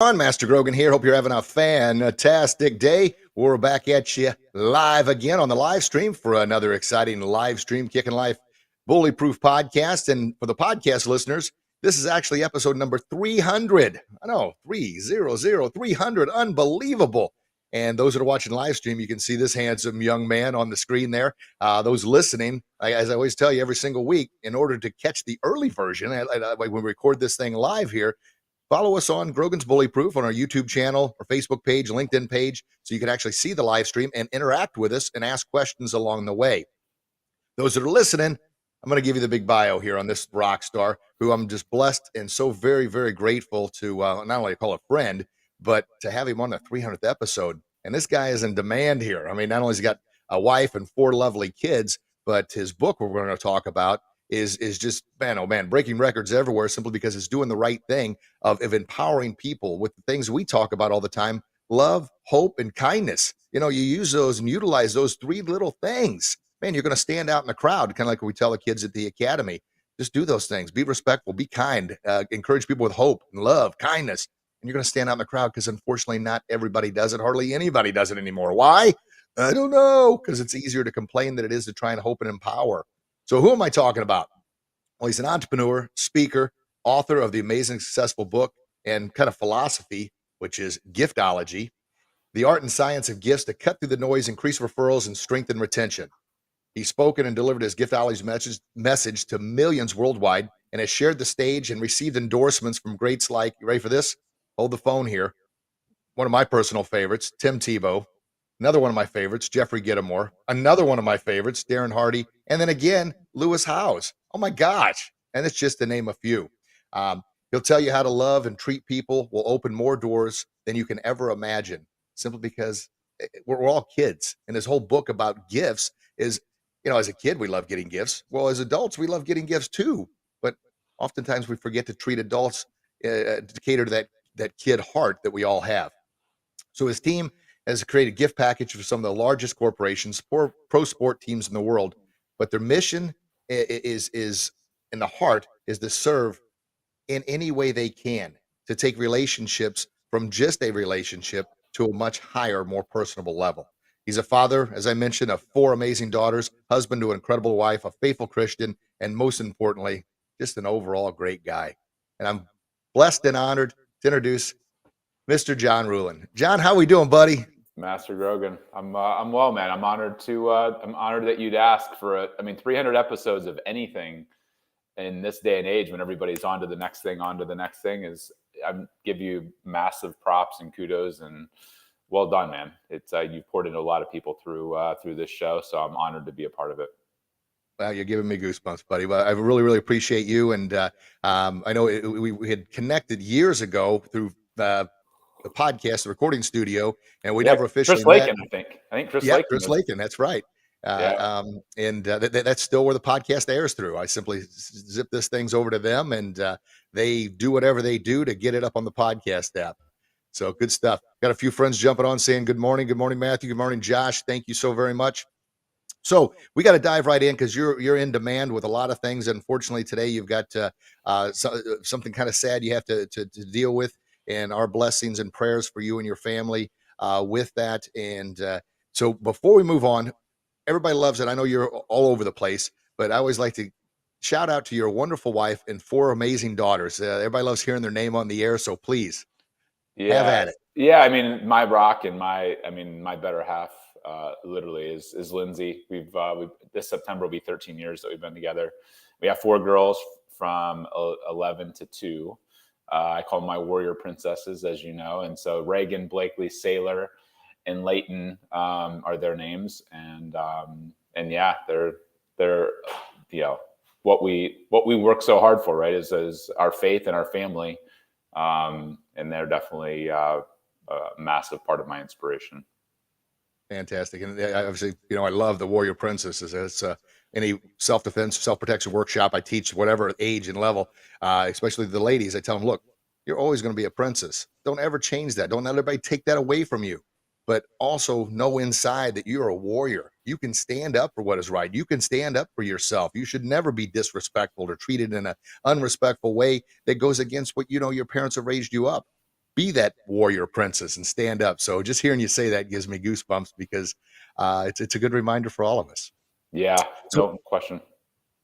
On Master Grogan here. Hope you're having a fantastic day. We're back at you live again on the live stream for another exciting live stream Kicking Life Bully-Proof podcast. And for the podcast listeners, this is actually episode number 300. I know, 300, unbelievable. And those that are watching live stream, you can see this handsome young man on the screen there. Those listening, as I always tell you every single week, in order to catch the early version, when we record this thing live here, follow us on Grogan's Bully-Proof on our YouTube channel, our Facebook page, LinkedIn page, so you can actually see the live stream and interact with us and ask questions along the way. Those that are listening, I'm going to give you the big bio here on this rock star, who I'm just blessed and so very, very grateful to not only call a friend, but to have him on the 300th episode. And this guy is in demand here. I mean, not only has he got a wife and 4 lovely kids, but his book we're going to talk about is just, man, oh man, breaking records everywhere simply because it's doing the right thing of empowering people with the things we talk about all the time: love, hope, and kindness. You know, you use those and utilize those 3 little things. Man, you're going to stand out in the crowd, kind of like we tell the kids at the academy. Just do those things. Be respectful, be kind, encourage people with hope and love, kindness. And you're going to stand out in the crowd because unfortunately not everybody does it. Hardly anybody does it anymore. Why? I don't know. Because it's easier to complain than it is to try and hope and empower. So who am I talking about? Well, he's an entrepreneur, speaker, author of the amazing successful book and kind of philosophy, which is Giftology, the art and science of gifts to cut through the noise, increase referrals, and strengthen retention. He's spoken and delivered his Giftology message to millions worldwide and has shared the stage and received endorsements from greats like, you ready for this? Hold the phone here. One of my personal favorites, Tim Tebow. Another one of my favorites, Jeffrey Gitomer. Another one of my favorites, Darren Hardy. And then again, Lewis Howes. Oh my gosh. And it's just to name a few. He'll tell you how to love and treat people, will open more doors than you can ever imagine, simply because we're all kids. And this whole book about gifts is, you know, as a kid, we love getting gifts. Well, as adults, we love getting gifts too. But oftentimes we forget to treat adults to cater to that kid heart that we all have. So his team has created a gift package for some of the largest corporations, pro sport teams in the world. But their mission is in the heart is to serve in any way they can, to take relationships from just a relationship to a much higher, more personable level. He's a father, as I mentioned, of 4 amazing daughters, husband to an incredible wife, a faithful Christian, and most importantly, just an overall great guy. And I'm blessed and honored to introduce Mr. John Ruhlin. John, how we doing, buddy? Master Grogan, I'm well, man. I'm honored that you'd ask for 300 episodes of anything in this day and age when everybody's on to the next thing is, I give you massive props and kudos and well done, man. It's you've poured into a lot of people through this show, so I'm honored to be a part of it. Well, you're giving me goosebumps, buddy. Well, I really, really appreciate you. And I know we had connected years ago through the podcast, the recording studio, and we never officially Chris Lakin, met. I think Chris Yeah, Lakin. Chris Lakin, that's right. That's still where the podcast airs through. I simply zip this things over to them, and they do whatever they do to get it up on the podcast app. So good stuff. Got a few friends jumping on saying good morning. Good morning, Matthew. Good morning, Josh. Thank you so very much. So we got to dive right in because you're in demand with a lot of things. Unfortunately, today you've got something kind of sad you have to deal with, and our blessings and prayers for you and your family with that. And so before we move on, everybody loves it. I know you're all over the place, but I always like to shout out to your wonderful wife and 4 amazing daughters. Everybody loves hearing their name on the air, so please have at it. Yeah, I mean, my rock and my better half literally is Lindsay. We've this September will be 13 years that we've been together. We have 4 girls from 11 to 2. I call them my warrior princesses, as you know. And so Reagan, Blakely, Sailor, and Leighton are their names. And yeah, they're what we work so hard for, right? Is our faith and our family. And they're definitely a massive part of my inspiration. Fantastic. And obviously, I love the Warrior Princesses. It's any self-defense, self-protection workshop I teach, whatever age and level, especially the ladies, I tell them, look, you're always going to be a princess. Don't ever change that. Don't let everybody take that away from you. But also know inside that you're a warrior. You can stand up for what is right. You can stand up for yourself. You should never be disrespectful or treated in an unrespectful way that goes against what, your parents have raised you up. be that warrior princess and stand up. So just hearing you say that gives me goosebumps because it's a good reminder for all of us. Yeah, So no question.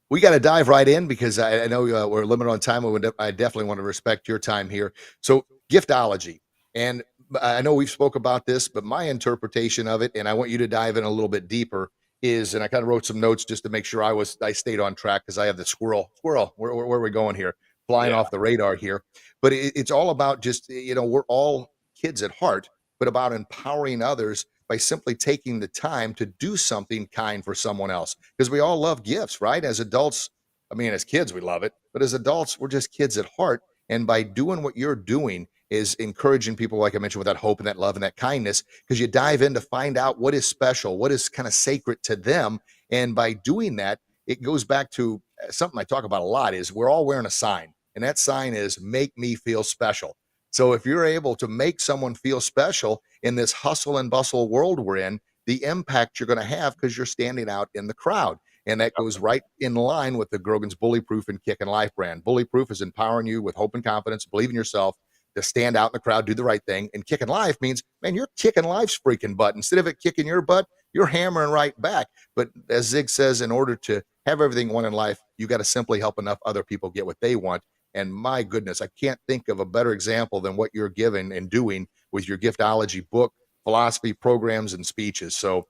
we got to dive right in because I know we're limited on time. I definitely want to respect your time here. So, giftology, and I know we've spoke about this, but my interpretation of it, and I want you to dive in a little bit deeper, is, and I kind of wrote some notes just to make sure I stayed on track because I have the squirrel. Where are we going here? Flying Yeah. off the radar here, but it's all about just we're all kids at heart, but about empowering others by simply taking the time to do something kind for someone else because we all love gifts, right? As adults, I mean, as kids, we love it, but as adults, we're just kids at heart. And by doing what you're doing is encouraging people, like I mentioned, with that hope and that love and that kindness, because you dive in to find out what is special, what is kind of sacred to them. And by doing that, it goes back to something I talk about a lot is we're all wearing a sign, and that sign is make me feel special. So if you're able to make someone feel special in this hustle and bustle world we're in, the impact you're going to have because you're standing out in the crowd. And that goes right in line with the Grogan's Bully Proof and Kicking Life brand. Bully Proof is empowering you with hope and confidence, believe in yourself, to stand out in the crowd, do the right thing. And Kicking Life means, man, you're kicking life's freaking butt. Instead of it kicking your butt, you're hammering right back. But as Zig says, in order to have everything you want in life, you got to simply help enough other people get what they want. And my goodness, I can't think of a better example than what you're giving and doing with your Giftology book, philosophy, programs, and speeches. So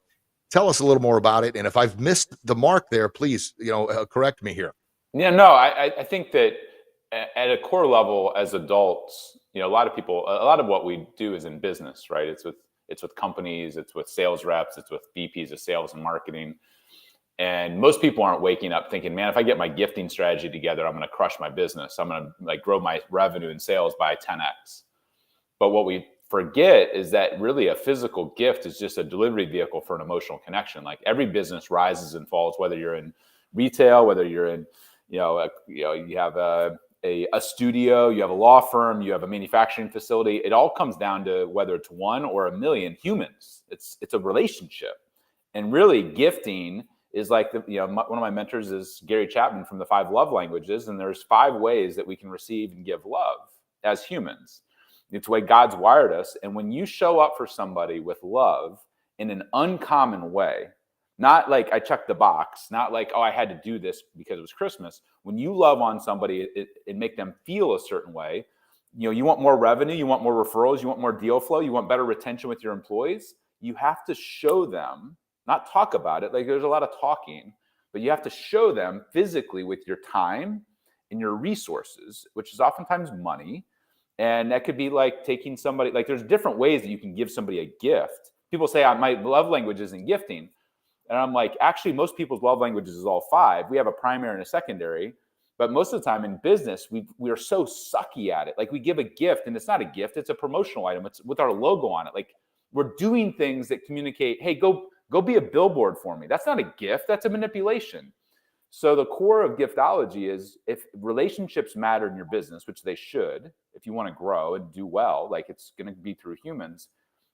tell us a little more about it. And if I've missed the mark there, please, correct me here. Yeah, no, I think that at a core level, as adults, a lot of people, a lot of what we do is in business, right? It's with companies, it's with sales reps, it's with VPs of sales and marketing. And most people aren't waking up thinking, man, if I get my gifting strategy together, I'm going to crush my business. I'm going to grow my revenue and sales by 10x. But what we forget is that really a physical gift is just a delivery vehicle for an emotional connection. Like every business rises and falls, whether you're in retail, whether you're in, you have a studio, you have a law firm, you have a manufacturing facility. It all comes down to whether it's 1 or 1,000,000 humans. It's a relationship. And really gifting is like one of my mentors is Gary Chapman from the 5 love languages. And there's 5 ways that we can receive and give love as humans. It's the way God's wired us. And when you show up for somebody with love in an uncommon way, not like I checked the box, not like, oh, I had to do this because it was Christmas. When you love on somebody and make them feel a certain way, you want more revenue, you want more referrals, you want more deal flow, you want better retention with your employees. You have to show them, not talk about it. Like there's a lot of talking, but you have to show them physically with your time and your resources, which is oftentimes money. And that could be like taking somebody, like there's different ways that you can give somebody a gift. People say, my love language isn't gifting. And I'm like, actually, most people's love languages is all 5. We have a primary and a secondary. But most of the time in business, we are so sucky at it. Like we give a gift and it's not a gift. It's a promotional item. It's with our logo on it. Like we're doing things that communicate, hey, go be a billboard for me. That's not a gift. That's a manipulation. So the core of Giftology is if relationships matter in your business, which they should, if you want to grow and do well, like it's going to be through humans,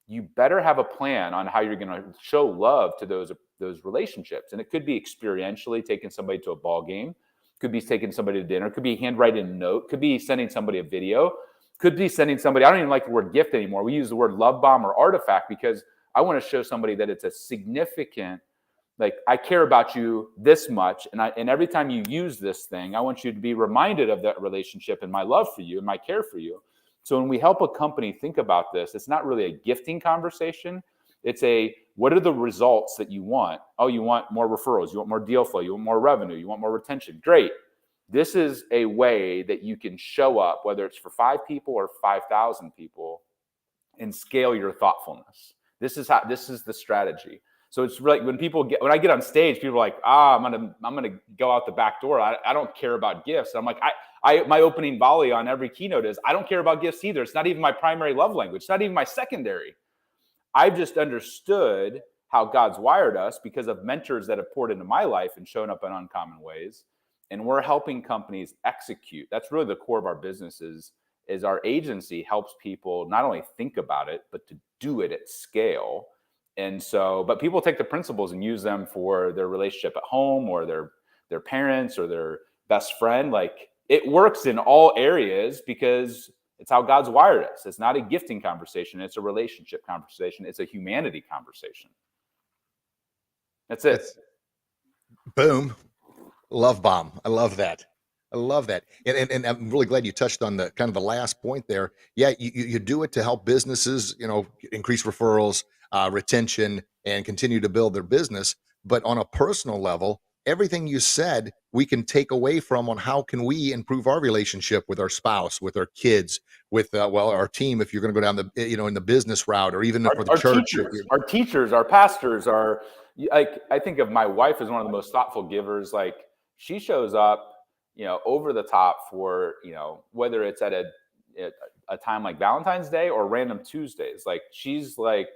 you better have a plan on how you're going to show love to those relationships. And it could be experientially taking somebody to a ball game, could be taking somebody to dinner, could be handwriting a note, could be sending somebody a video, could be sending somebody, I don't even like the word gift anymore. We use the word love bomb or artifact because I want to show somebody that it's a significant, like I care about you this much. And every time you use this thing, I want you to be reminded of that relationship and my love for you and my care for you. So when we help a company think about this, it's not really a gifting conversation. It's what are the results that you want? Oh, you want more referrals. You want more deal flow. You want more revenue. You want more retention. Great. This is a way that you can show up, whether it's for 5 people or 5,000 people, and scale your thoughtfulness. This is the strategy. So it's like when I get on stage, people are like, I'm gonna go out the back door. I don't care about gifts. I'm like, my opening volley on every keynote is, I don't care about gifts either. It's not even my primary love language. It's not even my secondary. I've just understood how God's wired us because of mentors that have poured into my life and shown up in uncommon ways. And we're helping companies execute. That's really the core of our business is our agency helps people not only think about it, but to do it at scale. And so, but people take the principles and use them for their relationship at home or their parents or their best friend. Like it works in all areas because It's how God's wired us. It's not a gifting conversation. It's a relationship conversation. It's a humanity conversation. That's it. Boom. Love bomb. I love that. I love that. And I'm really glad you touched on the kind of the last point there. Yeah, you do it to help businesses, increase referrals, retention, and continue to build their business. But on a personal level, everything you said, we can take away from on how can we improve our relationship with our spouse, with our kids, with our team. If you're going to go down the in the business route, or even for the church, our teachers, our pastors, I think of my wife as one of the most thoughtful givers. Like, she shows up, over the top for, whether it's at a time like Valentine's Day or random Tuesdays. Like, she's like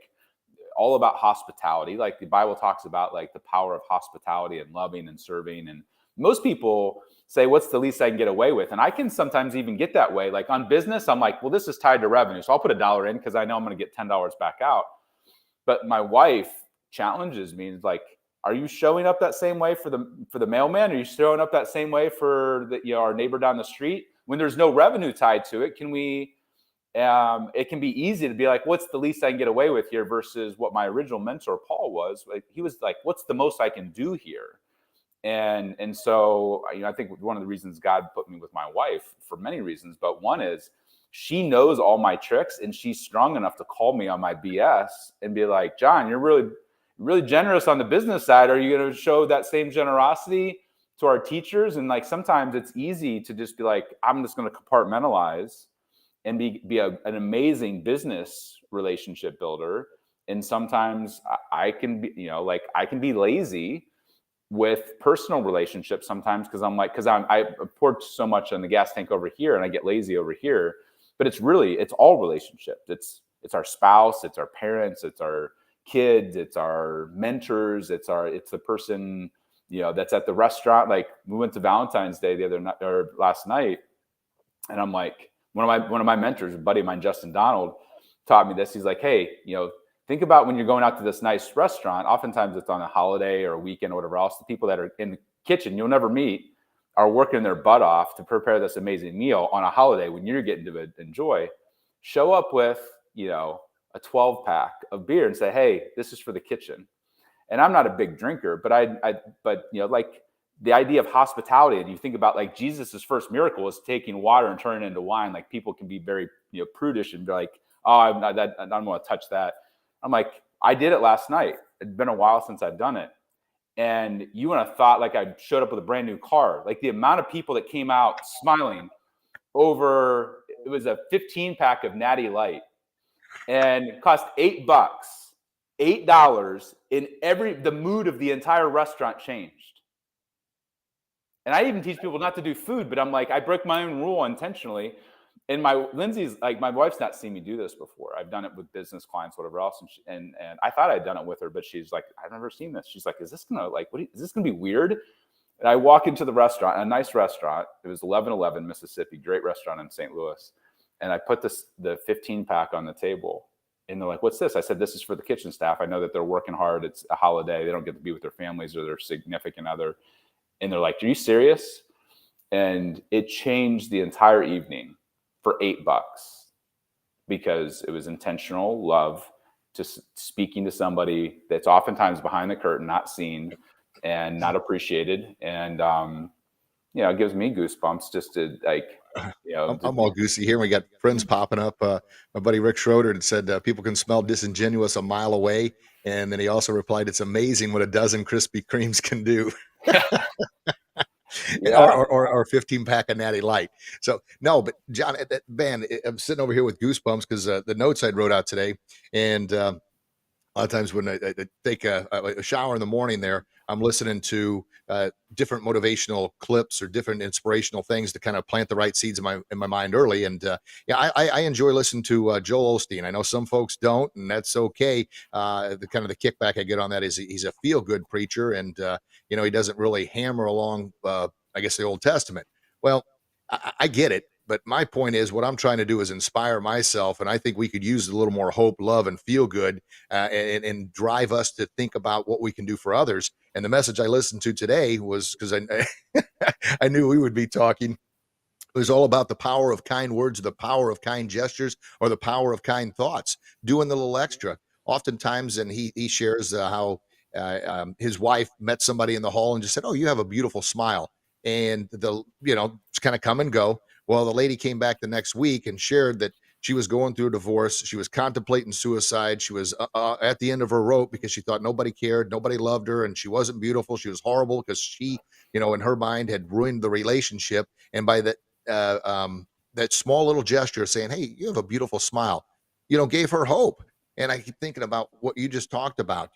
all about hospitality. Like, the Bible talks about like the power of hospitality and loving and serving. And most people say, what's the least I can get away with? And I can sometimes even get that way. Like, on business, I'm like, well, this is tied to revenue, so I'll put $1 in because I know I'm going to get $10 back out. But my wife challenges me, like, are you showing up that same way for the mailman? Are you showing up that same way for our neighbor down the street? When there's no revenue tied to it, it can be easy to be like, what's the least I can get away with here, versus what my original mentor, Paul, was. Like, he was like, what's the most I can do here? And so, I think one of the reasons God put me with my wife, for many reasons, but one is she knows all my tricks, and she's strong enough to call me on my BS and be like, John, you're really generous on the business side. Are you going to show that same generosity to our teachers? And like, sometimes it's easy to just be like, I'm just going to compartmentalize and be an amazing business relationship builder. And sometimes I can be, I can be lazy with personal relationships sometimes, because I poured so much on the gas tank over here and I get lazy over here. But it's all relationships. It's our spouse, it's our parents, it's our kids, it's our mentors, it's the person, that's at the restaurant. Like, we went to Valentine's Day last night, and I'm like, one of my mentors, a buddy of mine, Justin Donald, taught me this. He's like, hey, think about when you're going out to this nice restaurant. Oftentimes it's on a holiday or a weekend or whatever else. The people that are in the kitchen you'll never meet are working their butt off to prepare this amazing meal on a holiday when you're getting to enjoy. Show up with, a 12-pack of beer and say, hey, this is for the kitchen. And I'm not a big drinker, but like, the idea of hospitality, and you think about like Jesus's first miracle was taking water and turning it into wine. Like, people can be very, prudish and be like, oh, I don't want to touch that. I'm like, I did it last night. It'd been a while since I've done it. And you would have thought like I showed up with a brand new car. Like, the amount of people that came out smiling over, it was a 15-pack of Natty Light, and it cost $8, $8. And the mood of the entire restaurant changed. And I even teach people not to do food, but I'm like, I break my own rule intentionally. And Lindsay's like, my wife's not seen me do this before. I've done it with business clients, whatever else. And I thought I'd done it with her, but she's like, I've never seen this. She's like, is this going to be weird? And I walk into the restaurant, a nice restaurant. It was 1111 Mississippi, great restaurant in St. Louis. And I put the 15-pack on the table, and they're like, what's this? I said, this is for the kitchen staff. I know that they're working hard. It's a holiday. They don't get to be with their families or their significant other. And they're like, are you serious? And it changed the entire evening for $8, because it was intentional love, just speaking to somebody that's oftentimes behind the curtain, not seen and not appreciated. And, it gives me goosebumps just to like, I'm all goosey here. We got friends popping up. My buddy Rick Schroeder had said people can smell disingenuous a mile away. And then he also replied, it's amazing what a dozen Krispy Kremes can do. Yeah. or 15-pack of Natty Light. So no, but John, man, I'm sitting over here with goosebumps because the notes I wrote out today, and a lot of times when I take a shower in the morning there, I'm listening to different motivational clips or different inspirational things to kind of plant the right seeds in my mind early. And I enjoy listening to Joel Osteen. I know some folks don't, and that's okay. The kickback I get on that is he's a feel good preacher, and he doesn't really hammer along I guess the Old Testament. Well, I get it. But my point is, what I'm trying to do is inspire myself, and I think we could use a little more hope, love, and feel good, and drive us to think about what we can do for others. And the message I listened to today was because I I knew we would be talking. It was all about the power of kind words, the power of kind gestures, or the power of kind thoughts. Doing the little extra. Oftentimes, and he shares how his wife met somebody in the hall and just said, "Oh, you have a beautiful smile," and just kind of come and go. Well, the lady came back the next week and shared that she was going through a divorce. She was contemplating suicide. She was at the end of her rope because she thought nobody cared, nobody loved her, and she wasn't beautiful. She was horrible because she, in her mind, had ruined the relationship. And by uh, um, that small little gesture saying, "Hey, you have a beautiful smile," gave her hope. And I keep thinking about what you just talked about.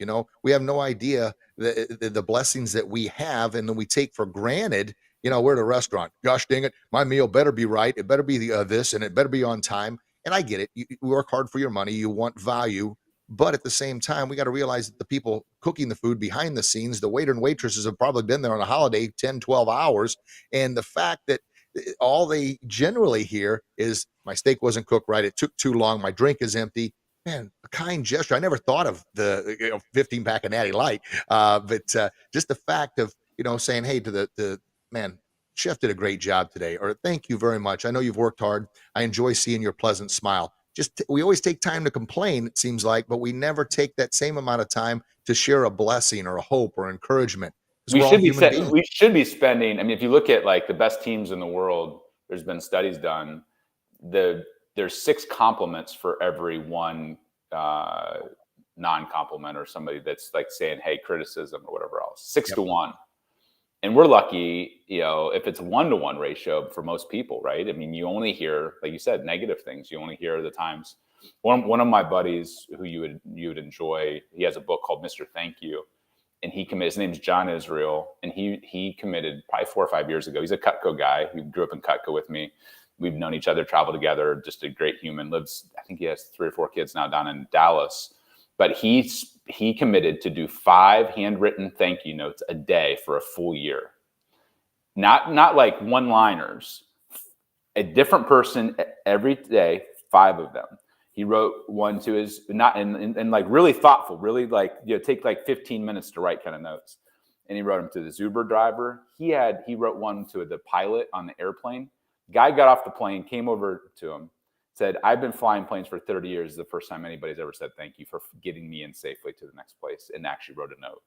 We have no idea the blessings that we have and then we take for granted. We're at a restaurant. Gosh dang it, my meal better be right. It better be this, and it better be on time. And I get it. You work hard for your money. You want value. But at the same time, we got to realize that the people cooking the food behind the scenes, the waiter and waitresses have probably been there on a holiday 10, 12 hours. And the fact that all they generally hear is my steak wasn't cooked right. It took too long. My drink is empty. Man, a kind gesture. I never thought of the 15 pack of Natty Light, but just the fact of saying, "Hey," to the man, chef did a great job today, or "Thank you very much. I know you've worked hard. I enjoy seeing your pleasant smile." We always take time to complain, it seems like, but we never take that same amount of time to share a blessing or a hope or encouragement because We we're all should be human beings. we should be spending. I mean, if you look at like the best teams in the world, there's been studies done. There's 6 compliments for every one non-compliment or somebody that's like saying, "Hey," criticism or whatever else. 6 Yep. to 1. And we're lucky, if it's 1-to-1 ratio for most people, right? I mean, you only hear, like you said, negative things. You only hear the times. One of my buddies who you would enjoy, he has a book called Mr. Thank You, and he committed. His name's John Israel, and he committed probably 4 or 5 years ago. He's a Cutco guy. He grew up in Cutco with me. We've known each other, traveled together. Just a great human. Lives, I think he has 3 or 4 kids now down in Dallas. But he committed to do 5 handwritten thank you notes a day for a full year. Not like one-liners. A different person every day, 5 of them. He wrote one to his and like really thoughtful, really like take like 15 minutes to write kind of notes. And he wrote them to the Uber driver. He wrote one to the pilot on the airplane. Guy got off the plane, came over to him, said, "I've been flying planes for 30 years. It's the first time anybody's ever said thank you for getting me in safely to the next place," and actually wrote a note.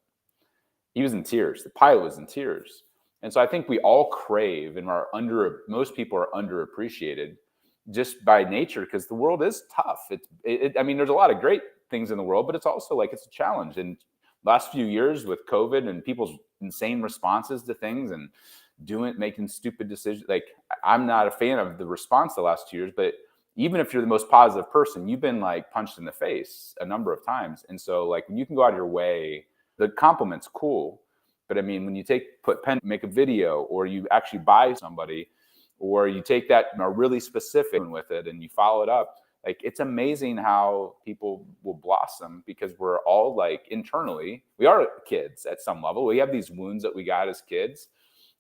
He was in tears. The pilot was in tears. And so I think we all crave and most people are underappreciated just by nature because the world is tough. I mean, there's a lot of great things in the world, but it's also like it's a challenge. And last few years with COVID and people's insane responses to things and making stupid decisions, like I'm not a fan of the response the last 2 years, but even if you're the most positive person, you've been like punched in the face a number of times. And so like when you can go out of your way, the compliment's cool. But I mean, when you put pen, make a video, or you actually buy somebody, or you take that and are really specific with it and you follow it up, like it's amazing how people will blossom because we're all like internally, we are kids at some level. We have these wounds that we got as kids.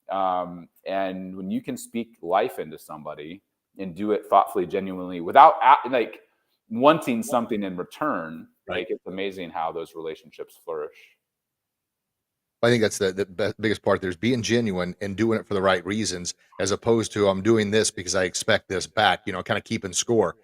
And when you can speak life into somebody and do it thoughtfully, genuinely, without like wanting something in return, Right. like it's amazing how those relationships flourish. I think that's the biggest part. There's being genuine and doing it for the right reasons, as opposed to I'm doing this because I expect this back. Kind of keeping score.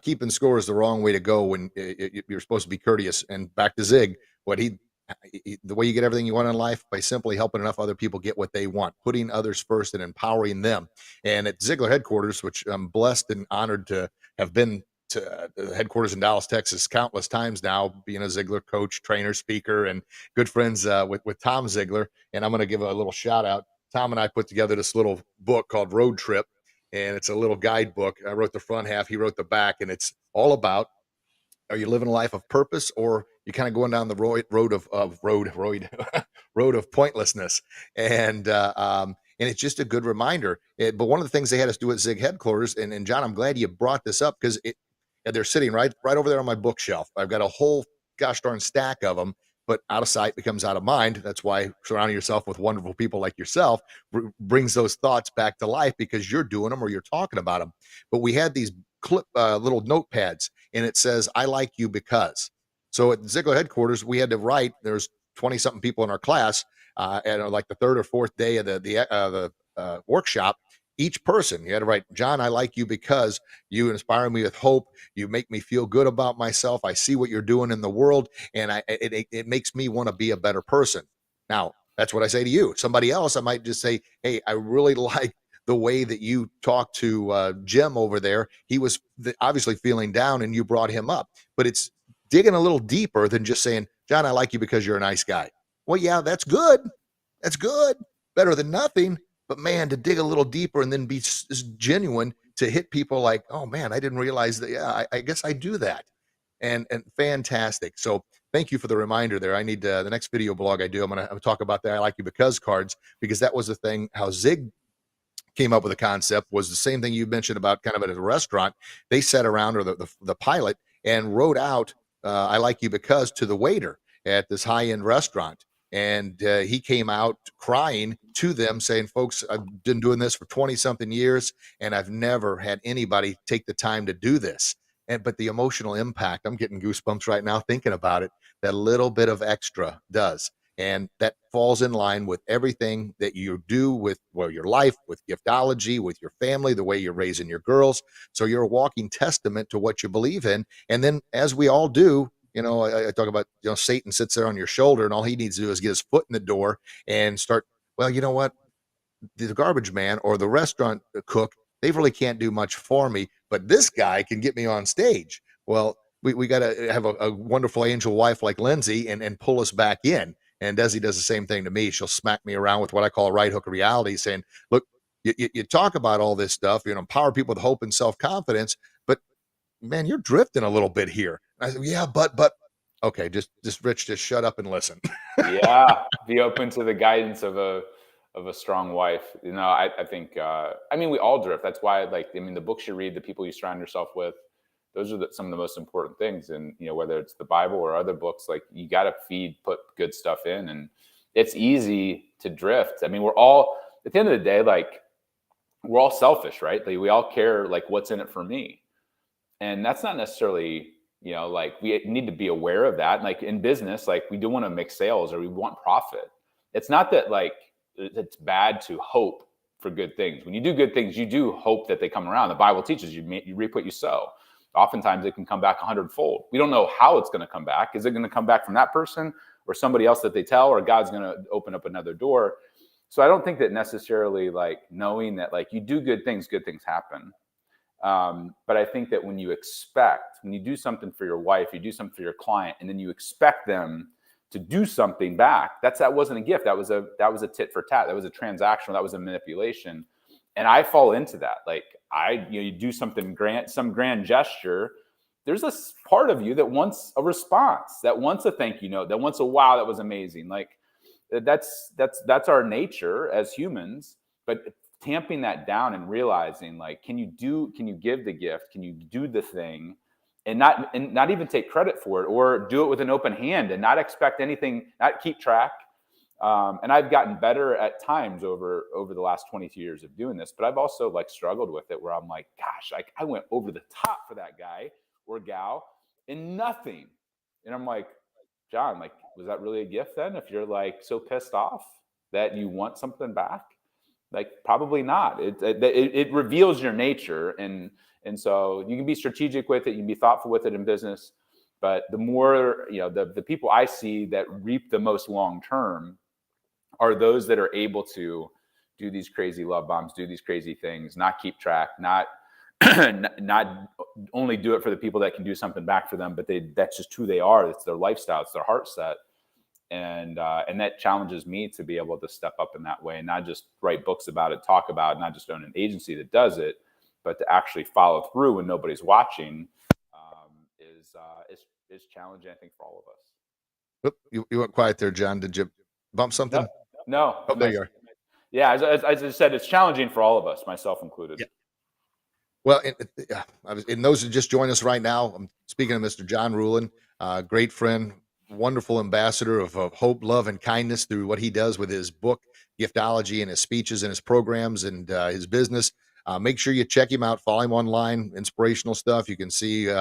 Keeping score is the wrong way to go when you're supposed to be courteous. And back to Zig, what the way you get everything you want in life by simply helping enough other people get what they want, putting others first and empowering them. And at Ziegler headquarters, which I'm blessed and honored to have been to the headquarters in Dallas, Texas, countless times now, being a Ziegler coach, trainer, speaker, and good friends with Tom Ziegler. And I'm going to give a little shout out. Tom and I put together this little book called Road Trip, and it's a little guidebook. I wrote the front half, he wrote the back, and it's all about, are you living a life of purpose, or you kind of going down the road of pointlessness? And it's just a good reminder. But one of the things they had us do at Zig headquarters, and John, I'm glad you brought this up because they're sitting right over there on my bookshelf. I've got a whole gosh darn stack of them. But out of sight becomes out of mind. That's why surrounding yourself with wonderful people like yourself brings those thoughts back to life because you're doing them or you're talking about them. But we had these little notepads, and it says, "I like you because." So at Ziegler headquarters, we had to write. There's 20 something people in our class, and like the third or fourth day of the workshop, each person. You had to write, John, I like you because you inspire me with hope. You make me feel good about myself. I see what you're doing in the world, and it makes me want to be a better person. Now, that's what I say to you. Somebody else, I might just say, hey, I really like the way that you talked to Jim over there. He was obviously feeling down, and you brought him up. But it's digging a little deeper than just saying, John, I like you because you're a nice guy. Well, yeah, that's good. That's good. Better than nothing. But man, to dig a little deeper and then be genuine to hit people like, oh man, I didn't realize that. Yeah, I guess I do that. And fantastic. So thank you for the reminder there. I need the next video blog I do. I'm gonna talk about that. I like you because cards, because that was the thing. How Zig came up with a concept was the same thing you mentioned about kind of at a restaurant. They sat around, or the pilot, and wrote out "I like you because" to the waiter at this high end restaurant. And he came out crying to them, saying, "Folks, I've been doing this for 20 something years, and I've never had anybody take the time to do this." And but the emotional impact, I'm getting goosebumps right now thinking about it. That little bit of extra does. And that falls in line with everything that you do with, well, your life, with Giftology, with your family, the way you're raising your girls. So you're a walking testament to what you believe in. And then, as we all do, I talk about, Satan sits there on your shoulder, and all he needs to do is get his foot in the door and start. Well, you know what? The garbage man or the restaurant cook, they really can't do much for me, but this guy can get me on stage. Well, we got to have a wonderful angel wife like Lindsay and pull us back in. And Desi does the same thing to me. She'll smack me around with what I call a right hook of reality, saying, look, you talk about all this stuff, empower people with hope and self-confidence, but man, you're drifting a little bit here. And I said, yeah, but okay, just Rich, just shut up and listen. Yeah, be open to the guidance of a strong wife. I think we all drift. That's why, the books you read, the people you surround yourself with, those are some of the most important things. And whether it's the Bible or other books, like, you got to put good stuff in. And it's easy to drift. We're all, at the end of the day, like, we're all selfish, right? Like, we all care, like, what's in it for me. And that's not necessarily, like, we need to be aware of that. Like, in business, like, we do want to make sales or we want profit. It's not that, like, it's bad to hope for good things. When you do good things, you do hope that they come around. The Bible teaches you reap what you sow. Oftentimes it can come back 100-fold. We don't know how it's going to come back. Is it going to come back from that person or somebody else that they tell, or God's going to open up another door? So I don't think that necessarily, like, knowing that, like, you do good things happen. But I think that when you do something for your wife, you do something for your client, and then you expect them to do something back, that wasn't a gift. That was a tit for tat. That was a transaction. That was a manipulation. And I fall into that. Like, you do something grand, some grand gesture. There's a part of you that wants a response, that wants a thank you note, that wants a wow, that was amazing. Like, that's our nature as humans. But tamping that down and realizing, like, can you give the gift? Can you do the thing and not even take credit for it, or do it with an open hand and not expect anything, not keep track? And I've gotten better at times over the last 22 years of doing this, but I've also, like, struggled with it where I'm like, gosh, I went over the top for that guy or gal and nothing. And I'm like, John, like, was that really a gift then? If you're, like, so pissed off that you want something back? Like, probably not. It reveals your nature, and so you can be strategic with it, you can be thoughtful with it in business, but the more, the people I see that reap the most long term are those that are able to do these crazy love bombs, do these crazy things, not keep track, not not only do it for the people that can do something back for them, but that's just who they are. It's their lifestyle, it's their heart set. And that challenges me to be able to step up in that way and not just write books about it, talk about it, not just own an agency that does it, but to actually follow through when nobody's watching is challenging, I think, for all of us. Oop, you went quiet there, John. Did you bump something? No. Oh, there you are. Yeah, as I said, it's challenging for all of us, myself included. Yeah. Well, and those who just joined us right now, I'm speaking of Mr. John Ruhlin, great friend, wonderful ambassador of hope, love, and kindness through what he does with his book, Giftology, and his speeches and his programs and his business. Make sure you check him out, follow him online, inspirational stuff. You can see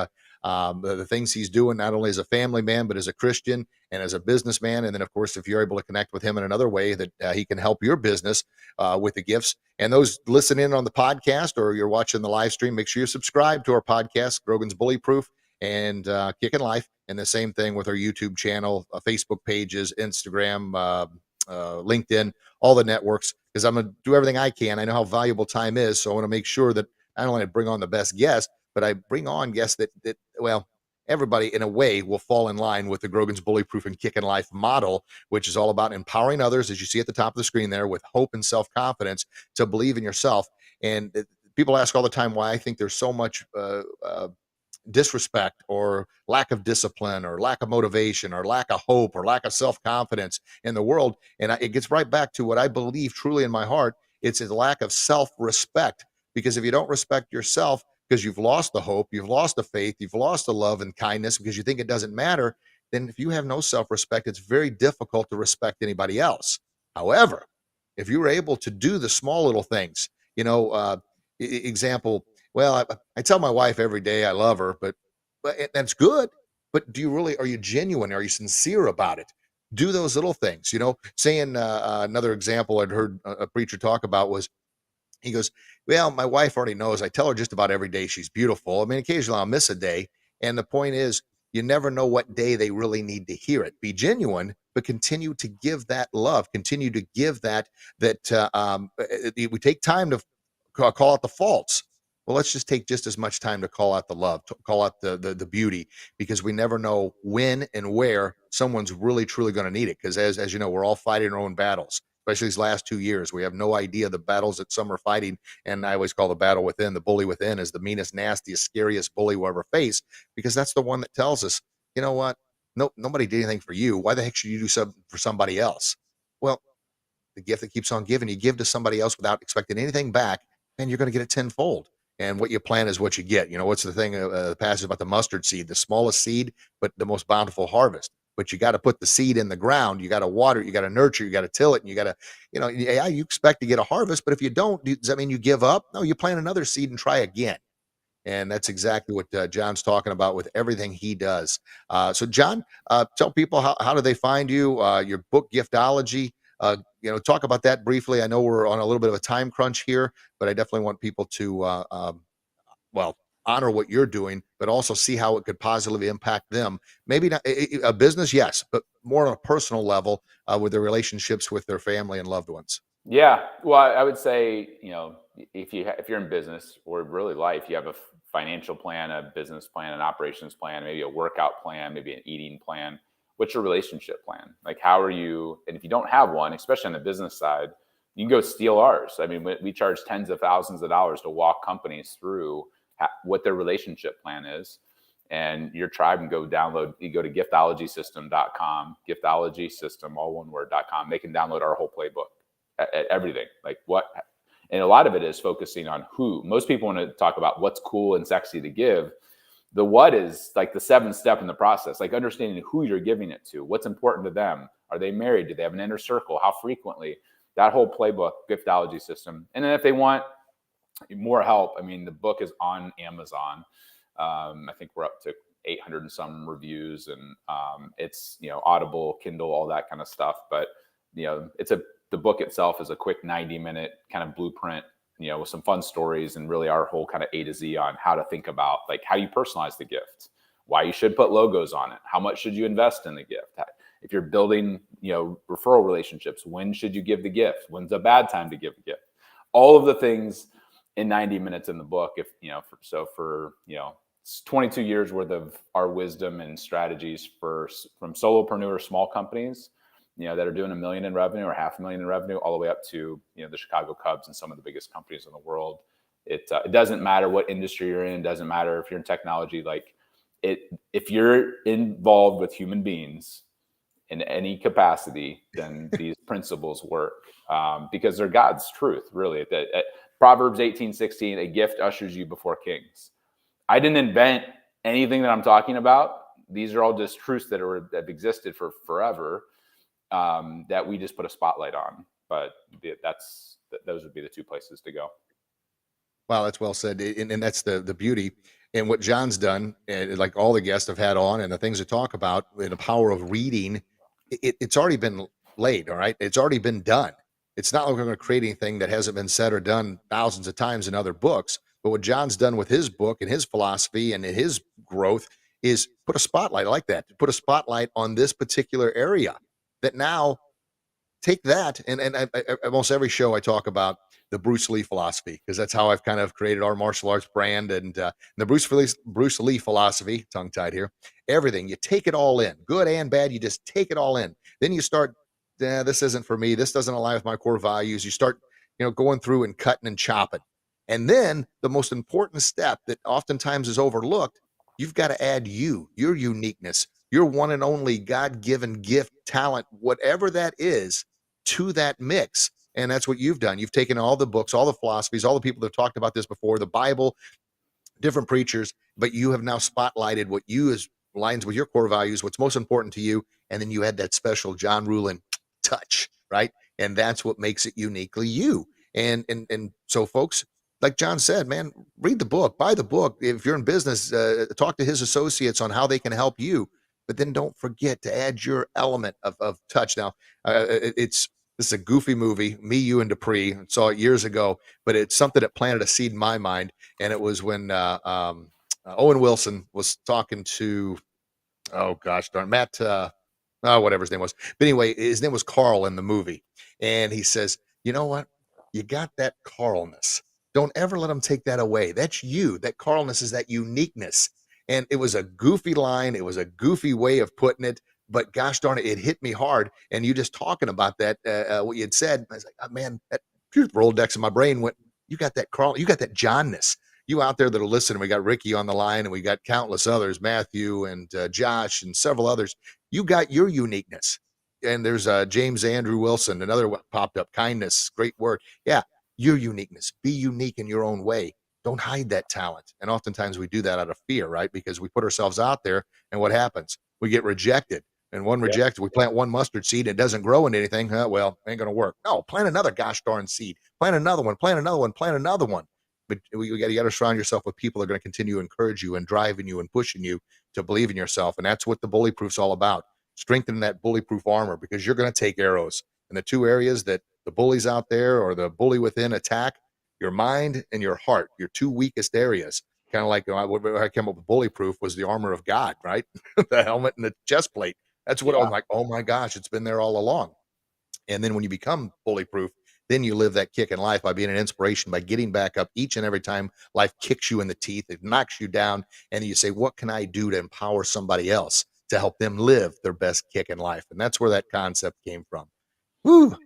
the things he's doing, not only as a family man, but as a Christian and as a businessman. And then, of course, if you're able to connect with him in another way that he can help your business with the gifts. And those listen in on the podcast or you're watching the live stream, make sure you subscribe to our podcast, Grogan's Bully Proof and Kicking Life. And the same thing with our YouTube channel, Facebook pages, Instagram, LinkedIn, all the networks, because I'm going to do everything I can. I know how valuable time is. So I want to make sure that I don't only bring on the best guests, but I bring on guests that well, everybody in a way will fall in line with the Grogan's Bullyproof and Kicking Life model, which is all about empowering others, as you see at the top of the screen there, with hope and self-confidence to believe in yourself. And people ask all the time why I think there's so much disrespect or lack of discipline or lack of motivation or lack of hope or lack of self-confidence in the world. And it gets right back to what I believe truly in my heart. It's a lack of self-respect, because if you don't respect yourself, because you've lost the hope, you've lost the faith, you've lost the love and kindness because you think it doesn't matter, then if you have no self-respect, it's very difficult to respect anybody else. However, if you were able to do the small little things, example, well, I tell my wife every day I love her, but that's good. But are you genuine? Are you sincere about it? Do those little things, saying another example I'd heard a preacher talk about was, he goes, well, my wife already knows. I tell her just about every day she's beautiful. I mean, occasionally I'll miss a day. And the point is, you never know what day they really need to hear it. Be genuine, but continue to give that love. Continue to give we take time to call out the faults. Well, let's just take just as much time to call out the love, to call out the beauty, because we never know when and where someone's really truly going to need it. Because as you know, we're all fighting our own battles, especially these last 2 years. We have no idea the battles that some are fighting. And I always call the battle within, the bully within, is the meanest, nastiest, scariest bully we'll ever face, because that's the one that tells us, you know what? No, nobody did anything for you. Why the heck should you do something for somebody else? Well, the gift that keeps on giving, you give to somebody else without expecting anything back, and you're going to get it tenfold. And what you plant is what you get. What's the thing, the passage about the mustard seed, the smallest seed, but the most bountiful harvest. But you got to put the seed in the ground. You got to water it. You got to nurture. You got to till it. And you got to, yeah, you expect to get a harvest. But if you don't, does that mean you give up? No, you plant another seed and try again. And that's exactly what John's talking about with everything he does. So, John, tell people how do they find you? Your book, Giftology. Talk about that briefly. I know we're on a little bit of a time crunch here, but I definitely want people to, well, honor what you're doing, but also see how it could positively impact them. Maybe not a business, yes, but more on a personal level with their relationships with their family and loved ones. Yeah. Well, I would say, if you're in business or really life, you have a financial plan, a business plan, an operations plan, maybe a workout plan, maybe an eating plan. What's your relationship plan? Like, how are you? And if you don't have one, especially on the business side, you can go steal ours. I mean, we charge tens of thousands of dollars to walk companies through what their relationship plan is. And your tribe can go download, you go to giftologysystem.com, Giftology System, all one word.com. They can download our whole playbook, everything. Like what, and a lot of it is focusing on who. Most people want to talk about what's cool and sexy to give. The what is like the seventh step in the process, like understanding who you're giving it to, what's important to them. Are they married? Do they have an inner circle? How frequently? That whole playbook, Giftology System. And then if they want more help, I mean, the book is on Amazon. I think we're up to 800 and some reviews, and it's, Audible, Kindle, all that kind of stuff. But, the book itself is a quick 90-minute kind of blueprint, with some fun stories and really our whole kind of A to Z on how to think about like how you personalize the gift, why you should put logos on it, how much should you invest in the gift. If you're building, referral relationships, when should you give the gift? When's a bad time to give a gift? All of the things in 90 minutes in the book. If, for 22 years worth of our wisdom and strategies from solopreneur small companies, that are doing $1 million in revenue or $500,000 in revenue, all the way up to, the Chicago Cubs and some of the biggest companies in the world. It doesn't matter what industry you're in. Doesn't matter if you're in technology, if you're involved with human beings in any capacity, then these principles work, because they're God's truth, really. Proverbs 18:16, a gift ushers you before kings. I didn't invent anything that I'm talking about. These are all just truths that have existed for forever, that we just put a spotlight on. But those would be the two places to go. Wow, that's well said, and that's the beauty. And what John's done, and like all the guests I've had on, and the things to talk about, and the power of reading, it's already been laid. All right, it's already been done. It's not like we're going to create anything that hasn't been said or done thousands of times in other books. But what John's done with his book and his philosophy and his growth is put a spotlight like that, to put a spotlight on this particular area that now take that. And almost every show I talk about the Bruce Lee philosophy, because that's how I've kind of created our martial arts brand. And the Bruce Lee philosophy, tongue tied here, everything, you take it all in, good and bad. You just take it all in. Then you start, this isn't for me. This doesn't align with my core values. You start, going through and cutting and chopping. And then the most important step that oftentimes is overlooked, you've got to add your uniqueness, your one and only God-given gift, talent, whatever that is, to that mix. And that's what you've done. You've taken all the books, all the philosophies, all the people that have talked about this before, the Bible, different preachers, but you have now spotlighted what you is aligns with your core values, what's most important to you. And then you had that special John Ruhlin touch, right? And that's what makes it uniquely you. And so folks, like John said, man, read the book, buy the book. If you're in business, talk to his associates on how they can help you. But then don't forget to add your element of touch. Now, this is a goofy movie, Me, You, and Dupree. I saw it years ago, but it's something that planted a seed in my mind. And it was when Owen Wilson was talking to, oh gosh darn, Matt, whatever his name was. But anyway, his name was Carl in the movie. And he says, you know what? You got that Carlness. Don't ever let them take that away. That's you. That Carlness is that uniqueness. And it was a goofy line. It was a goofy way of putting it. But gosh darn it, it hit me hard. And you just talking about that, what you had said, I was like, oh, man, that Rolodex in my brain went, you got that Carl, you got that Johnness. You out there that are listening, we got Ricky on the line, and we got countless others, Matthew and Josh and several others. You got your uniqueness. And there's James Andrew Wilson, another one popped up, kindness, great word. Yeah, your uniqueness. Be unique in your own way. Don't hide that talent. And oftentimes we do that out of fear, right? Because we put ourselves out there, and what happens? We get rejected. And one rejected, we plant one mustard seed, and it doesn't grow into anything. Well, ain't going to work. No, plant another gosh darn seed. Plant another one, plant another one, plant another one. But you got to surround yourself with people that are going to continue to encourage you and driving you and pushing you to believe in yourself. And that's what the bully proof's all about. Strengthening that bully-proof armor, because you're going to take arrows. And the two areas that the bullies out there or the bully within attack, your mind and your heart, your two weakest areas. Kind of like what I came up with bully proof was the armor of God, right? The helmet and the chest plate. That's what I was like, oh my gosh, it's been there all along. And then when you become bully proof, then you live that kick in life by being an inspiration, by getting back up each and every time life kicks you in the teeth, it knocks you down. And you say, what can I do to empower somebody else to help them live their best kick in life? And that's where that concept came from. Woo.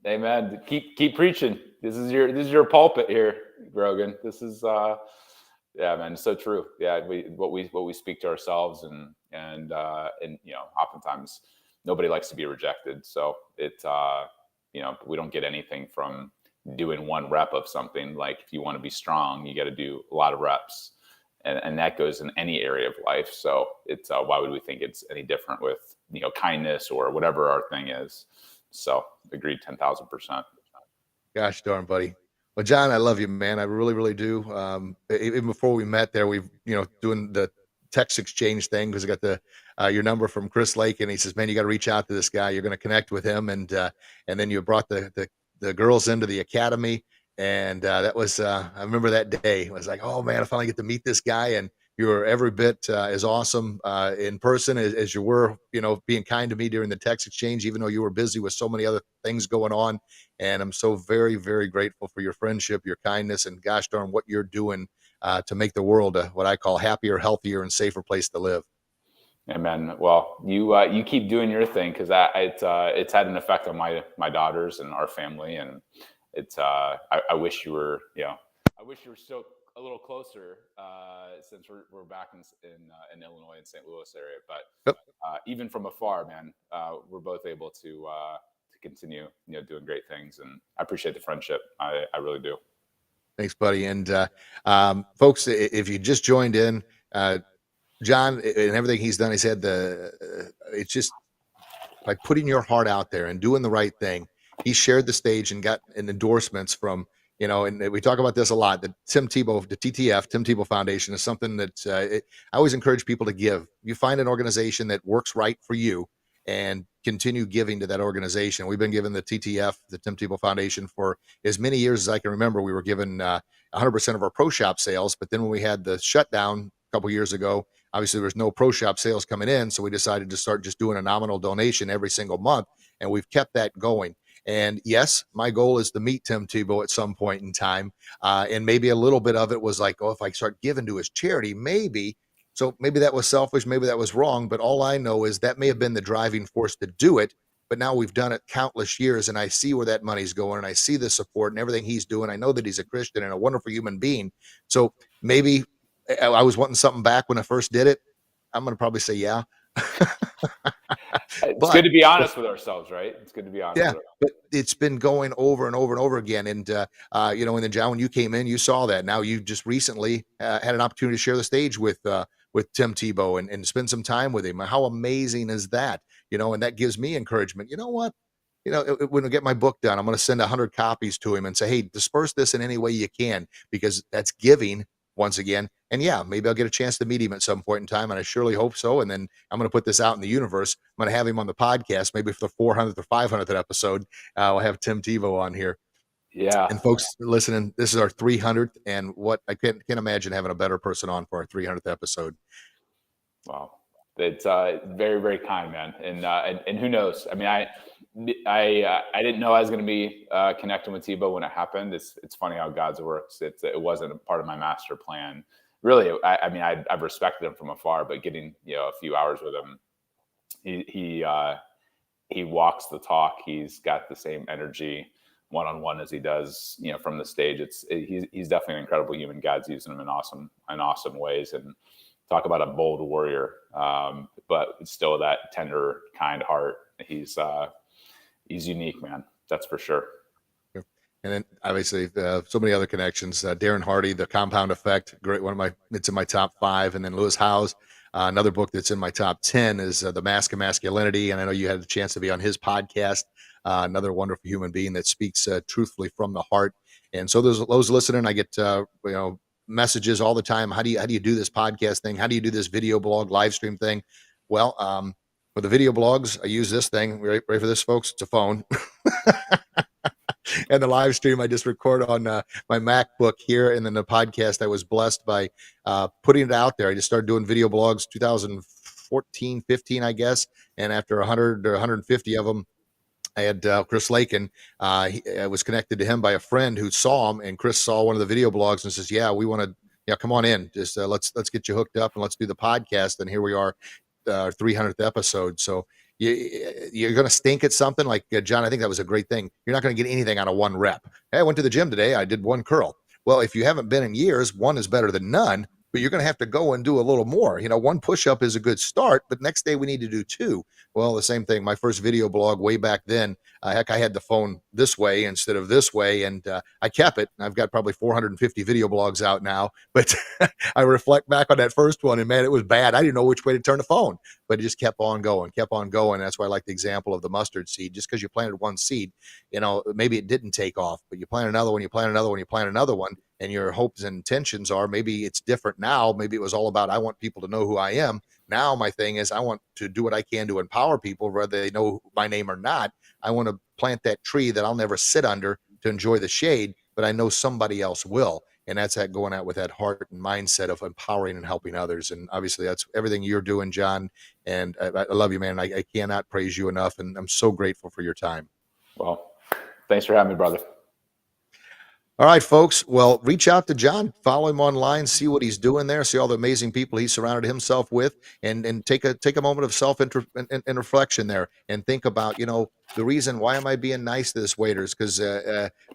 Amen. Keep preaching. This is your pulpit here, Grogan. This is yeah, man, it's so true. Yeah, what we speak to ourselves, and oftentimes nobody likes to be rejected. So we don't get anything from doing one rep of something. Like if you want to be strong, you got to do a lot of reps, and that goes in any area of life. So it's why would we think it's any different with kindness or whatever our thing is? So agreed, 10,000%. Gosh darn, buddy. Well, John, I love you, man. I really, really do. Even before we met there, we've, doing the text exchange thing, because I got your number from Chris Lake, and he says, man, you got to reach out to this guy. You're going to connect with him. And then you brought the girls into the academy. And that was, I remember that day. I was like, oh man, I finally get to meet this guy. And you were every bit as awesome in person as you were, being kind to me during the text exchange, even though you were busy with so many other things going on. And I'm so very, very grateful for your friendship, your kindness, and gosh darn what you're doing to make the world what I call happier, healthier, and safer place to live. Amen. Well, you keep doing your thing, because it's had an effect on my daughters and our family, and it's I wish you were still a little closer since we're back in Illinois and St. Louis area. But even from afar, man, we're both able to continue doing great things, and I appreciate the friendship. I really do. Thanks, buddy. And folks, if you just joined in, John and everything he's done, he's had it's just by putting your heart out there and doing the right thing. He shared the stage and got endorsements from and we talk about this a lot. The Tim Tebow, the TTF, Tim Tebow Foundation, is something that I always encourage people to give. You find an organization that works right for you, and continue giving to that organization. We've been given the TTF, the Tim Tebow Foundation, for as many years as I can remember. We were given 100% of our pro shop sales, but then when we had the shutdown a couple years ago, obviously there was no pro shop sales coming in, so we decided to start just doing a nominal donation every single month, and we've kept that going. And yes, my goal is to meet Tim Tebow at some point in time. And maybe a little bit of it was like, oh, if I start giving to his charity, maybe. So maybe that was selfish, maybe that was wrong. But all I know is that may have been the driving force to do it. But now we've done it countless years, and I see where that money's going, and I see the support and everything he's doing. I know that he's a Christian and a wonderful human being. So maybe I was wanting something back when I first did it. I'm going to probably say, yeah. It's good to be honest with ourselves, right? It's good to be honest. Yeah, but it's been going over and over and over again. And, and then John, when you came in, you saw that. Now you just recently had an opportunity to share the stage with Tim Tebow and spend some time with him. How amazing is that? And that gives me encouragement. You know what? When I get my book done, I'm going to send 100 copies to him and say, hey, disperse this in any way you can, because that's giving once again. And yeah, maybe I'll get a chance to meet him at some point in time, and I surely hope so. And then I'm going to put this out in the universe. I'm going to have him on the podcast, maybe for the 400th or 500th episode. I'll have Tim Tebow on here. Yeah. And folks listening, this is our 300th, and what I can't imagine having a better person on for our 300th episode. Wow. It's very, very kind, man. And who knows? I mean, I didn't know I was going to be connecting with Tebow when it happened. It's funny how God's works. It wasn't a part of my master plan. Really, I've respected him from afar, but getting a few hours with him, he walks the talk. He's got the same energy one-on-one as he does from the stage. He's definitely an incredible human. God's using him in awesome ways, and talk about a bold warrior, but still that tender, kind heart. He's unique, man. That's for sure. And then obviously so many other connections. Darren Hardy, The Compound Effect, great. It's in my top 5. And then Lewis Howes, another book that's in my top 10 is The Mask of Masculinity. And I know you had the chance to be on his podcast. Another wonderful human being that speaks truthfully from the heart. And so those listening, I get messages all the time. How do you do this podcast thing? How do you do this video blog live stream thing? Well, for the video blogs, I use this thing. Ready for this, folks? It's a phone. And the live stream I just record on my MacBook here. And then the podcast, I was blessed by putting it out there. I just started doing video blogs 2014, 15, I guess. And after 100 or 150 of them, I had Chris Lakin. I was connected to him by a friend who saw him, and Chris saw one of the video blogs and says, yeah, we want to, come on in. Just let's get you hooked up and let's do the podcast. And here we are, 300th episode. So you're going to stink at something like John. I think that was a great thing. You're not going to get anything out of one rep. Hey, I went to the gym today. I did one curl. Well, if you haven't been in years, one is better than none, but you're going to have to go and do a little more. One push-up is a good start, but next day we need to do 2. Well, the same thing. My first video blog way back then, heck, I had the phone this way instead of this way, and I kept it. I've got probably 450 video blogs out now, but I reflect back on that first one, and man, it was bad. I didn't know which way to turn the phone, but it just kept on going. That's why I like the example of the mustard seed. Just because you planted one seed, maybe it didn't take off, but you plant another one, you plant another one, and your hopes and intentions are maybe it's different now. Maybe it was all about, I want people to know who I am. Now my thing is I want to do what I can to empower people, whether they know my name or not. I want to plant that tree that I'll never sit under to enjoy the shade, but I know somebody else will. And that's that going out with that heart and mindset of empowering and helping others. And obviously that's everything you're doing, John. And I love you, man. I cannot praise you enough. And I'm so grateful for your time. Well, thanks for having me, brother. All right, folks. Well, reach out to John, follow him online, see what he's doing there, see all the amazing people he surrounded himself with, and take a moment of self and reflection there, and think about, the reason why am I being nice to this waiter is because,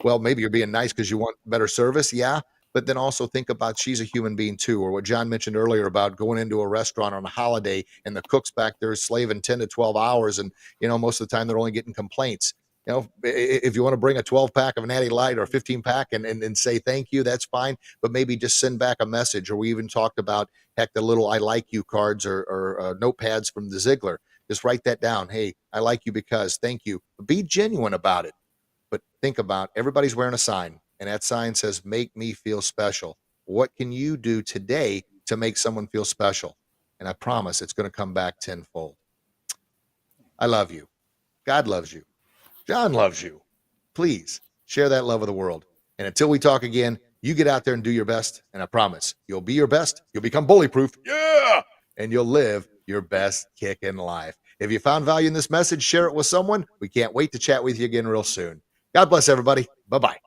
well, maybe you're being nice because you want better service. Yeah. But then also think about she's a human being too, or what John mentioned earlier about going into a restaurant on a holiday and the cook's back there slaving 10 to 12 hours. And, most of the time they're only getting complaints. If you want to bring a 12 pack of an Natty Light or a 15 pack and say thank you, that's fine. But maybe just send back a message. Or we even talked about, heck, the little I like you cards or notepads from the Ziegler. Just write that down. Hey, I like you because thank you. Be genuine about it. But think about everybody's wearing a sign. and that sign says, make me feel special. What can you do today to make someone feel special? And I promise it's going to come back tenfold. I love you. God loves you. John loves you. Please share that love with the world. And until we talk again, you get out there and do your best. And I promise you'll be your best. You'll become bully proof. Yeah. And you'll live your best kick in life. If you found value in this message, share it with someone. We can't wait to chat with you again real soon. God bless everybody. Bye-bye.